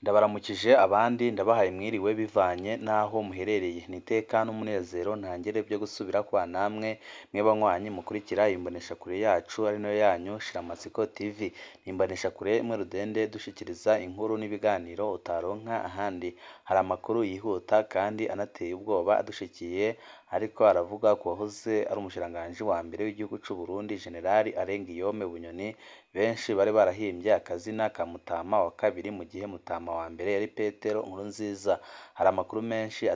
Ndabaramukije abandi ndabahaye mwiriwe bivanye n'aho muherereye n'iteka n'umunezero ntangere byo gusubira kwa namwe mwe banywanyi mukurikira imboneshakure yacu ari nayo yanyu Shiramatsiko TV n'imboneshakure imwe rudende dushikiriza inkuru n'ibiganiro utaronka ahandi hari amakuru yihuta kandi anateye ubwoba adushikiye ariko aravuga ko wahoze ari umushikiranganji wa mbere w'igihugu cy'u Burundi Generali Arengiyome Bunyoni benshi bari barahimbye akazina ka Mutama wa kabiri mu gihe Mutama wa mbere yari Petero Nkurunziza. Hari amakuru menshi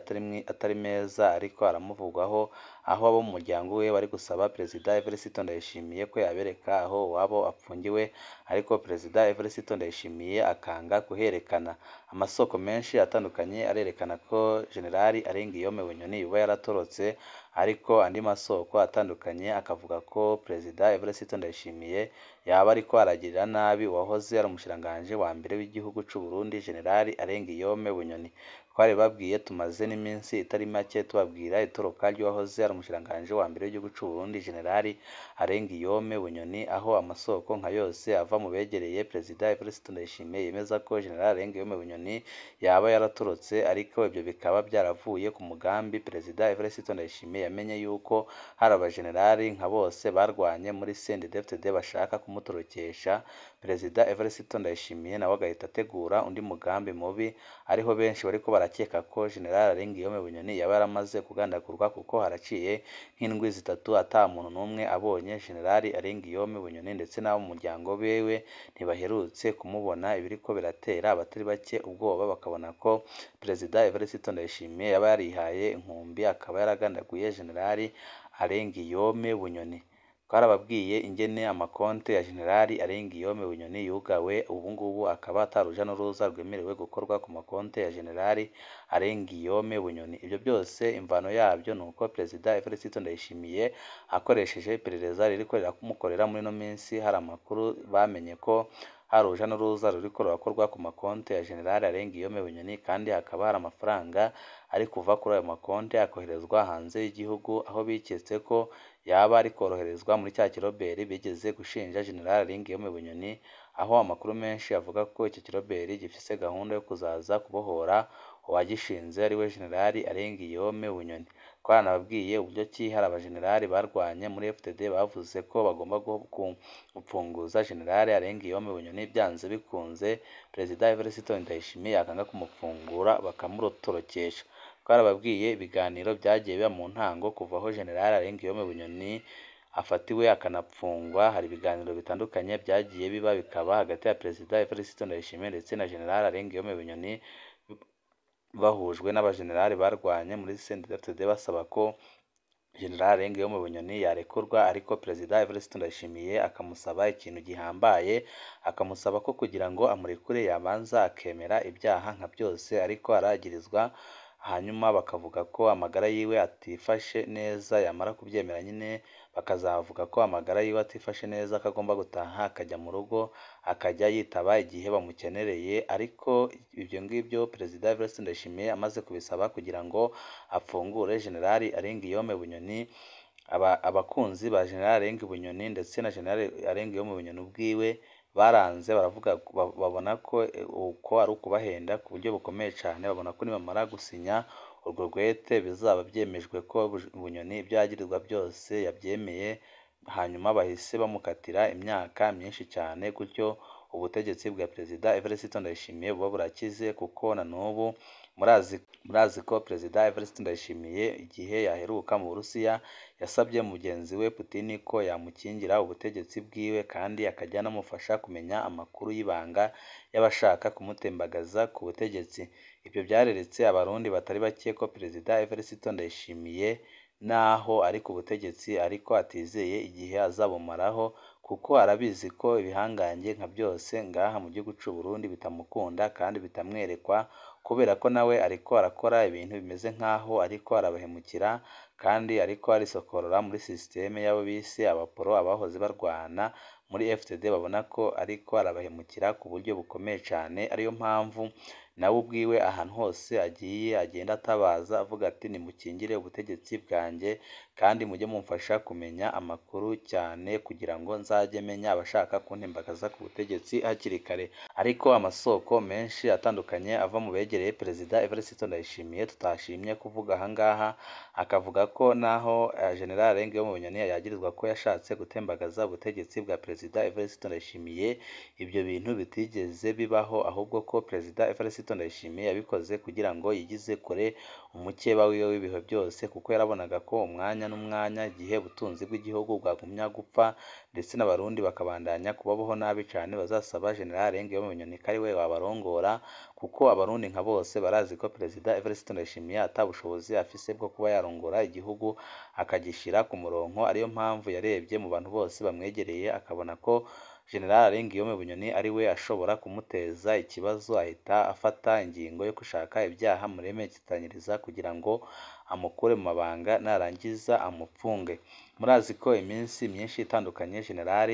atari meza ariko aramuvugwaho aho abo mu muryango we bari gusaba Perezida Evariste Ndayishimiye ko yabereka aho wabo apfungiwe ariko Perezida Evariste Ndayishimiye akanga kuherekana. Amasoko menshi atandukanye arerekana ko Generali Arengiyome Bunyoni yuba yaratorotse ariko andi masoko atandukanye akavuga ko Perezida Evariste Ndayishimiye yaba ariko aragirira nabi wahoze ari umushikiranganji wa mbere w'igihugu cy'u Burundi Generali Arengiyome Bunyoni. Twari babwiye tumaze n'iminsi itari make tubabwira itoroka ry'uwahoze ari umushikiranganji wa mbere w'igihugu cy'u Burundi Generali Arengiyome Bunyoni aho amasoko nka yose ava mu begereye Perezida Evariste Ndayishimiye yemeza ko Generali Arengiyome Bunyoni yaba yaratorotse ariko ibyo bikaba byaravuye ku mugambi Perezida Evariste Ndayishimiye yamenye yuko hari abajenerali nka bose barwanye muri FDD bashaka kumutorokesha. Perezida Evariste Ndayishimiye nawe agahita ategura undi mugambi mubi ariho benshi bariko barakeka ko General Arengiyome Bunyoni yaba yaramaze kugandagurwa kuko haraciye nk'indwi zitatu ata muntu n'umwe abonye General Arengiyome Bunyoni ndetse n'abo mu muryango bewe ntibaherutse kumubona. Ibiriko biratera abatari bake ubwoba bakabona ko Perezida Evariste Ndayishimiye yaba yarihaye inkumbi akaba yaragandaguye General Arengiyome Bunyoni. Twarababwiye ingene amakonte ya Generali Arengiyome Bunyoni yugawe ubu ngubu akaba ataruja n'uruza rwemerewe gukorwa ku makonte ya Generali Arengiyome Bunyoni. Ibyo byose imvano yabyo nuko Perezida Evariste Ndayishimiye akoresheje iperereza ririko riramukorera muri no minsi hari amakuru bamenye ko hari uruja n'uruza ruriko rurakorwa ku makonte ya Generali Arengiyome Bunyoni kandi hakaba hari amafaranga ari kuva kuri ayo makonte akoherezwa hanze y'igihugu aho biketse ko yaba ari koroherezwa muri cya kiroberi bigeze gushinja General Arengiyome Bunyoni aho amakuru menshi avuga ko icyo kiroberi gifise gahunda yo kuzaza kubohora uwagishinze ari we General Arengiyome Bunyoni. Twaranababwiye uburyo ki hari abajenerali barwanye muri FDD bavuze ko bagomba gupfunguza General Arengiyome Bunyoni byanze bikunze Perezida Evariste Ndayishimiye akanga kumufungura bakamutorokesha. Twarababwiye ibiganiro byagiye biba mu ntango kuva aho General Arengiyome Bunyoni afatiwe akanapfungwa. Hari ibiganiro bitandukanye byagiye biba bikaba hagati ya Perezida Evariste Ndayishimiye ndetse na General Arengiyome Bunyoni bahujwe n'abajenerali barwanye muri FDD basaba ko General Arengiyome Bunyoni yarekurwa ariko Perezida Evariste Ndayishimiye akamusaba ikintu gihambaye, akamusaba ko kugira ngo amurekure yabanza akemera ibyaha nka byose ariko aragirizwa, hanyuma bakavuga ko amagara yiwe atifashe neza. Yamara kubyemera nyine bakazavuga ko amagara yiwe atifashe neza akagomba gutaha akajya mu rugo akajya yitaba igihe bamukenereye. Ariko ibyo ngibyo Perezida Evariste Ndayishimiye amaze kubisaba kugira ngo afungure General Arengiyome Bunyoni, abakunzi ba General Arengiyome Bunyoni ndetse na General Arengiyome Bunyoni ubwiwe baranze baravuga babona ko uko ari ukubahenda ku buryo bukomeye cyane. Babona ko nibamara gusinya urwo rwete bizaba byemejwe ko Bunyoni ibyo yagirirwa byose yabyemeye, hanyuma bahise bamukatira imyaka myinshi cyane. Gutyo ubutegetsi bwa Perezida Evariste Ndayishimiye buba burakize kuko na n'ubu murazi ko Perezida Evariste Ndayishimiye igihe yaheruka mu Burusiya yasabye mugenzi we Putin ko yamukingira ubutegetsi bwiwe kandi akajya anamufasha kumenya amakuru y'ibanga y'abashaka kumutembagaza ku butegetsi. Ibyo byareretse abarundi batari bake ko Perezida Evariste Ndayishimiye naho ari ku butegetsi ariko atizeye igihe azabumaraho kuko arabizi ko ibihangange nka byose ngaha mu gihugu cy'u Burundi bitamukunda kandi bitamwerekwa kubera ko nawe ariko arakora ibintu bimeze nkaho ariko arabahemukira kandi ariko arisokorora muri systeme y'abo bise abaporo abahoze barwana muri FDD babona ko ariko arabahemukira ku buryo bukomeye cyane. Ariyo mpamvu nawe ubwiwe ahantu hose agiye agenda atabaza avuga ati nimukingire ubutegetsi bwanjye kandi mujye mumfasha kumenya amakuru cyane kugira ngo nzajye menya abashaka kuntembagaza ku butegetsi hakiri kare. Ariko amasoko menshi atandukanye ava mu begereye Perezida Evariste Ndayishimiye tutashimye kuvuga aha ngaha, akavuga ko naho General Bunyoni yagirizwa ko yashatse gutembagaza ubutegetsi bwa Perezida Evariste Ndayishimiye, ibyo bintu bitigeze bibaho, ahubwo ko Perezida Evariste Ndayishimiye yabikoze kugira ngo yigize kure umukeba wiwe w'ibihe byose, kuko yarabonaga ko umwanya n'umwanya igihe ubutunzi bw'igihugu bwagumya gupfa ndetse n'abarundi bakabandanya kubaho nabi cyane, bazasaba General Bunyoni ko ari we wabarongora, kuko abarundi nka bose barazi ko Perezida Evariste Ndayishimiye atabushobozi afise bwo kuba yarongora igihugu akagishyira ku murongo. Ariyo mpamvu yarebye mu bantu bose bamwegereye akabona ko General Bunyoni ari we ashobora kumuteza ikibazo, ahita afata ingingo yo gushaka ibyaha muremekitanyiriza kugira ngo amukure mu mabanga narangiza amupfunge. Murazi ko iminsi myinshi itandukanye General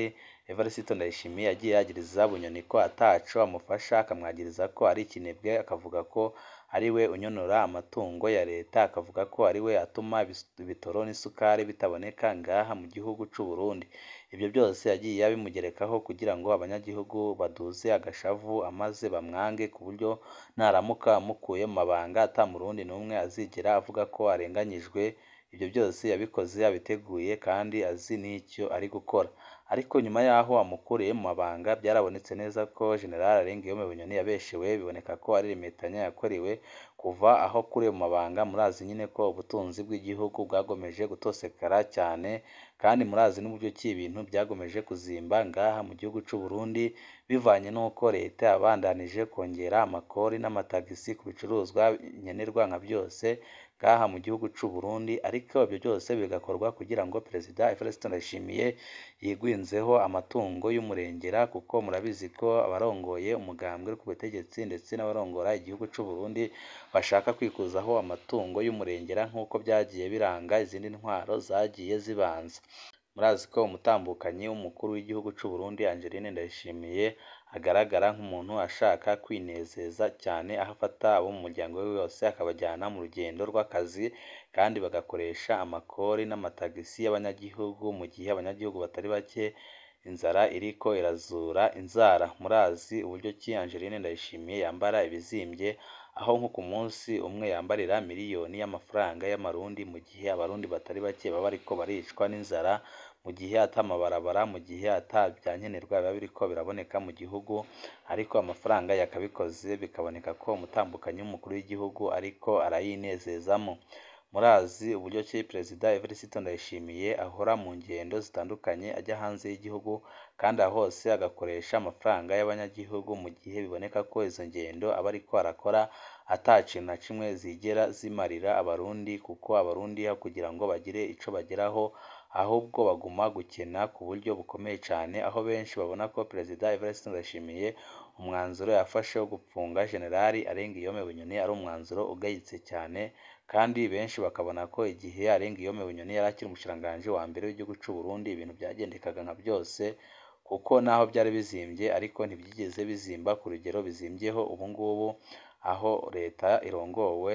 Evariste Ndayishimiye yagiye yagiriza Bunyoni ko ataco amufasha, akamwagiriza ko ari ikinebwe, akavuga ko ari we unyonora amatungo ya leta, akavuga ko ari we atuma ibitoro n'isukari bitaboneka ngaha mu gihugu cy'u Burundi. Ibyo byose yagiye abimugerekaho kugira ngo abanyagihugu baduze agashavu amaze bamwange, ku buryo naramuka amukuye mu mabanga ata murundi n'umwe azigera avuga ko arenganyijwe. Ibyo byose yabikoze abiteguye kandi azi n'icyo ari gukora. Ariko nyuma y'aho amukuriye mu mabanga byarabonetse neza ko General Bunyoni yabeshewe, biboneka ko ari imetanya yakorewe kuva aho kuri mu mabanga. Murazi nyine ko ubutunzi bw'igihugu bwagomeje gutosekara cyane, kandi murazi n'uburyo ki ibintu byagomeje kuzimba ngaha mu gihugu cy'u Burundi, bivanye n'uko leta yabandanije kongera amakori n'amatagisi ku bicuruzwa nkenerwa nka byose ngaha mu gihugu cy'u Burundi. Ariko ibyo byose bigakorwa kugira ngo Perezida Evariste Ndayishimiye yigwinzeho amatungo y'umurengera, kuko murabizi ko abarongoye umugambwe ku butegetsi ndetse n'abarongora igihugu cy'u Burundi bashaka kwikuzaho amatungo y'umurengera nk'uko byagiye biranga izindi ntwaro zagiye zibanza. Murazi ko umutambukanyi w'umukuru w'igihugu cy'u Burundi Angeline Ndayishimiye agaragara nk'umuntu ashaka kwinezeza cyane, aho afata abo mu muryango we wose akabajyana mu rugendo rw'akazi, kandi bagakoresha amakori n'amatagisi y'abanyagihugu, mu gihe abanyagihugu batari bake inzara iriko irazura inzara. Murazi uburyo ki Angeline Ndayishimiye yambara ibizimbye, aho nko ku munsi umwe yambarira miliyoni y'amafaranga y'amarundi, mu gihe abarundi batari bake baba ariko baricwa n'inzara, mu gihe atamabarabara, mu gihe atabyankenerwa biba biriko biraboneka mu gihugu, ariko amafaranga yakabikoze bikaboneka ko umutambukanyi w'umukuru w'igihugu ariko arayinezezamo. Murazi uburyo ki Perezida Evariste Ndayishimiye ahora mu ngendo zitandukanye ajya hanze y'igihugu, kandi aho hose agakoresha amafaranga y'abanyagihugu, mu gihe biboneka ko izo ngendo aba ariko arakora ata kintu na kimwe zigera zimarira abarundi, kuko abarundi kugira ngo bagire ico bageraho ahubwo baguma gukena ku buryo bukomeye cyane, aho benshi babona ko Perezida Evariste Ndayishimiye umwanzuro yafashe wo gupfunga General Bunyoni ari umwanzuro ugayitse cyane, kandi benshi bakabona ko igihe Bunyoni yari akiri umushikiranganji wa mbere w'igihugu cy'u Burundi ibintu byagendekaga nka byose, kuko naho byari bizimbye ariko ntibyigeze bizimba ku rugero bizimbyeho ubu ngubu, aho leta irongowe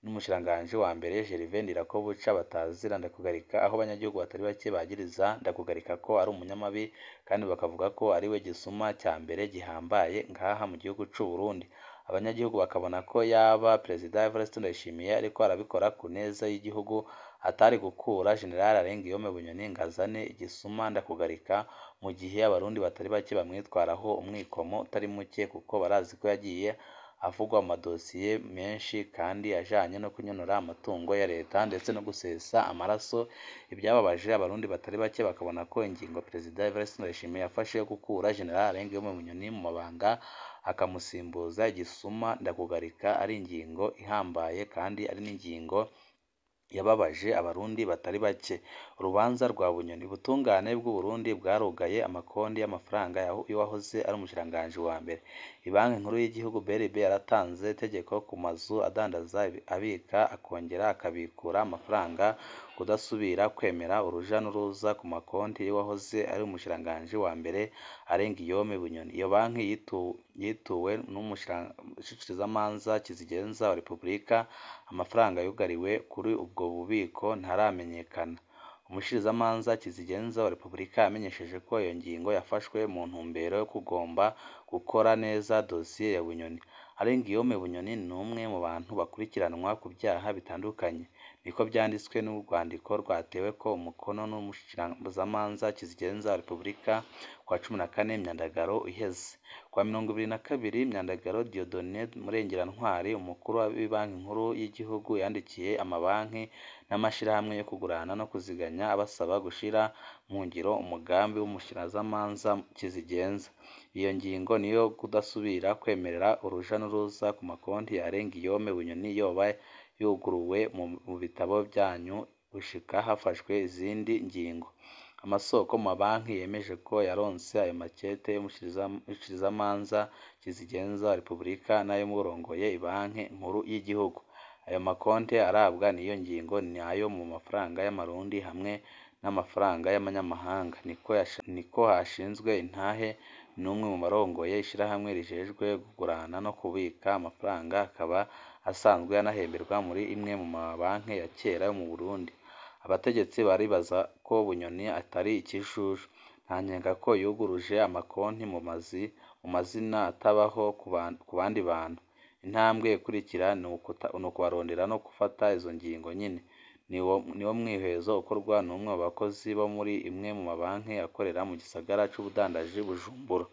n'umushikiranganji wa mbere Gervais Ndirakobuca batazira Ndakugarika, aho abanyagihugu batari bake bagiriza Ndakugarika ko ari umunyamabi, kandi bakavuga ko ari we gisuma cya mbere gihambaye ngaha mu gihugu cy'u Burundi. Abanyagihugu bakabona ko yaba Perezida Evariste Ndayishimiye ariko arabikora ku neza y'igihugu, atari gukura General Bunyoni ngo azane igisuma Ndakugarika, mu gihe abarundi batari bake bamwitwaraho umwikomo utari muke, kuko barazi ko yagiye avugwa amadosiye menshi kandi ajanye no kunyonora amatungo ya leta ndetse no gusesa amaraso. Ibyababaje abarundi batari bake bakabona ko ingingo Perezida Evariste Ndayishimiye yafashe yo gukura General Bunyoni mu mabanga akamusimbuza igisuma Ndakugarika ari ingingo ihambaye, kandi ari n'ingingo yababaje abarundi batari bake. Urubanza rwa Bunyoni, ubutungane bw'u Burundi bwarugaye amakonti y'amafaranga y'uwahoze ari umushikiranganji wa mbere. Ibanki nkuru y'igihugu BRB yaratanze itegeko ku mazu adandaza, abika, akongera akabikura amafaranga kudasubira kwemera uruja n'uruza ku makonti y'uwahoze ari umushikiranganji wa mbere Bwambere. Iyo banki yituwe n'umushikirizamanza kizigenza wa Repubulika. Amafaranga yugariwe kuri ubwo bubiko ntaramenyekana. Umushikirizamanza kizigenza wa Repubulika yamenyesheje ko iyo ngingo yafashwe mu ntumbero yo kugomba gukora neza dosiye ya Bunyoni. Bunyoni ni umwe mu bantu bakurikiranwa ku byaha bitandukanye. Niko byanditswe n'urwandiko rwatewe ko umukono n'umushikirizamanza kizigenza wa Repubulika kwa 14 Myandagaro iheze. Kwa 22 Myandagaro Dieudonné Murengera-Ntwari, umukuru w'Ibanki Nkuru y'Igihugu, yandikiye amabanki n'amashirahamwe yo kugurana no kuziganya abasaba gushira mu ngiro umugambi w'umushikirizamanza kizigenza. Iyo ngingo niyo kudasubira kwemerera uruja n'uruza ku makonti ya Bunyoni yoba yuguruwe mu bitabo byanyu gushika hafashwe izindi ngingo. Amasoko mu mabanki yemeje ko yaronse ayo makete y'umushikirizamanza kizigenza wa Repubulika n'ay'umurongoye Ibanki Nkuru y'Igihugu. Ayo makonti arabwa n'iyo ngingo ni ayo mu mafaranga y'amarundi hamwe n'amafaranga y'amanyamahanga. Niko hashinzwe intahe n'umwe mu barongoye ishirahamwe rijejwe kugurana no kubika amafaranga, akaba asanzwe anahemberwa muri imwe mu mabanki ya kera yo mu Burundi. Abategetsi baribaza ko Bunyoni atari ikijushu. Nta nkenga ko yuguruje amakonti mu mazina atabaho ku bandi bantu. Intambwe ikurikira ni ukubarondera no gufata izo ngingo nyine. Niwo mwihezo ukorwa n'umwe mu bakozi bo muri imwe mu mabanki akorera mu gisagara c'ubudandaji Bujumbura.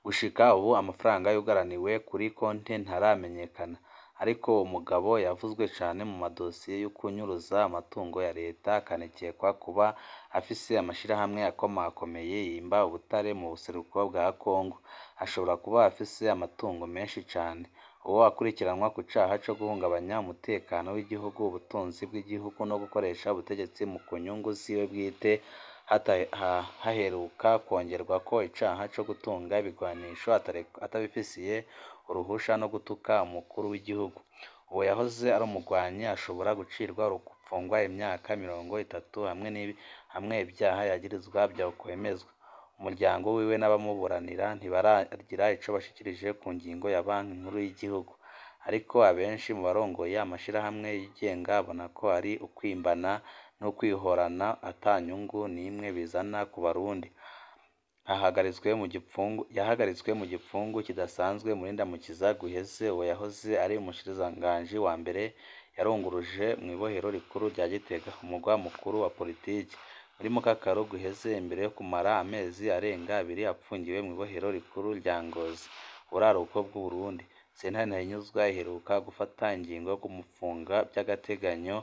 Gushika ubu amafaranga yugaraniwe kuri konti ntaramenyekana, ariko umugabo yavuzwe cane mu madosiye yo kunyuruza amatungo ya leta, akanekekwa kuba afise amashirahamwe akomakomeye yimba ubutare mu buseruko bwa Kongo. Ashobora kuba afise amatungo menshi cane. Uwo akurikiranwa ku caha co guhungabanya umutekano w'igihugu, ubutunzi bw'igihugu no gukoresha ubutegetsi mu kunyungu ziwe bwite. Haheruka kongerwa ko icaha co gutunga ibigwanisho atabifisiye uruhusha no gutuka umukuru w'igihugu. Uwo yahoze ari umugwanyi ashobora gucirwa gufungwa imyaka 30 hamwe ibyaha yagirizwa vyakwemezwa. Umuryango wiwe n'abamuburanira ntibaragira ico bashikirije ku ngingo ya Banki Nkuru y'Igihugu, ariko abenshi mu barongoye amashirahamwe yigenga babona ko ari ukwimbana no kwihorana atanyungu n'imwe bizana ku Barundi. Yahagaritswe mu gipfungu kidasanzwe muri Ndamukiza guheze. Uwo yahoze ari umushikirizaganji wa mbere yarunguruje mu ibohero rikuru rya Gitega, umugwa mukuru wa politiki, muri Mukakaro guheze, imbere yo kumara amezi arenga 2 apfungiwe mu ibohero rikuru rya Ngozi, uburaruko bw'u Burundi. Sentare Ntahinyuzwa iheruka gufata ingingo yo kumufunga by'agateganyo,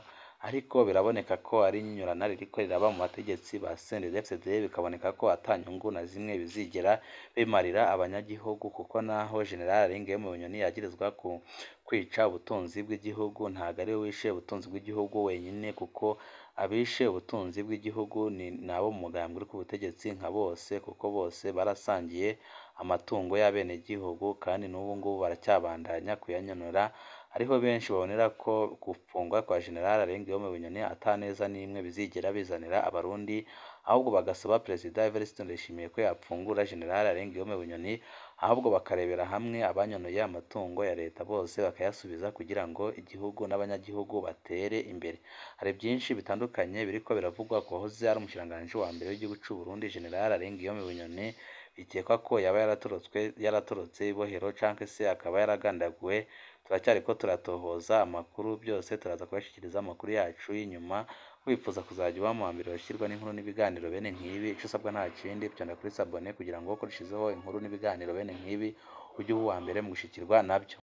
ariko biraboneka ko ari inyinyurana ririko riraba mu bategetsi ba FDD, bikaboneka ko atanyungu na zimwe bizigera bimarira abanyagihugu, kuko naho General Bunyoni yagirizwa ku kwica ubutunzi bw'igihugu, ntago ari we wishe ubutunzi bw'igihugu wenyine, kuko abishe ubutunzi bw'igihugu ni nabo mu mugambwe uri ku butegetsi nka bose, kuko bose barasangiye amatungo y'abenegihugu kandi n'ubu ngubu baracyabandanya kuyanyonora. Hariho benshi babonera ko gufungwa kwa General Bunyoni ataneza n'imwe bizigera bizanira Abarundi, ahubwo bagasaba Perezida Evariste Ndayishimiye ko yapfungura General Bunyoni, ahubwo bakarebera hamwe abanyonoye amatungo ya leta bose bakayasubiza kugira ngo igihugu n'abanyagihugu batere imbere. Hari byinshi bitandukanye biriko biravugwa ko hoze ari umushikiranganji wa mbere w'igihugu c'u Burundi General Bunyoni, bikekwa ko yaba yaratorotse ibohero canke se akaba yaragandaguwe. Turacyariko turatohoza amakuru, byose turaza kubashikiriza amakuru yacu y'inyuma. Wifuza kuzajya uba mu mbere bashirwa n'inkuru n'ibiganiro bene nk'ibi, ico usabwa nta kindi pyonda kuri sabone kugira ngo uko rushizeho inkuru n'ibiganiro bene nk'ibi ujye uba uwa mbere mu gushikirwa nabyo.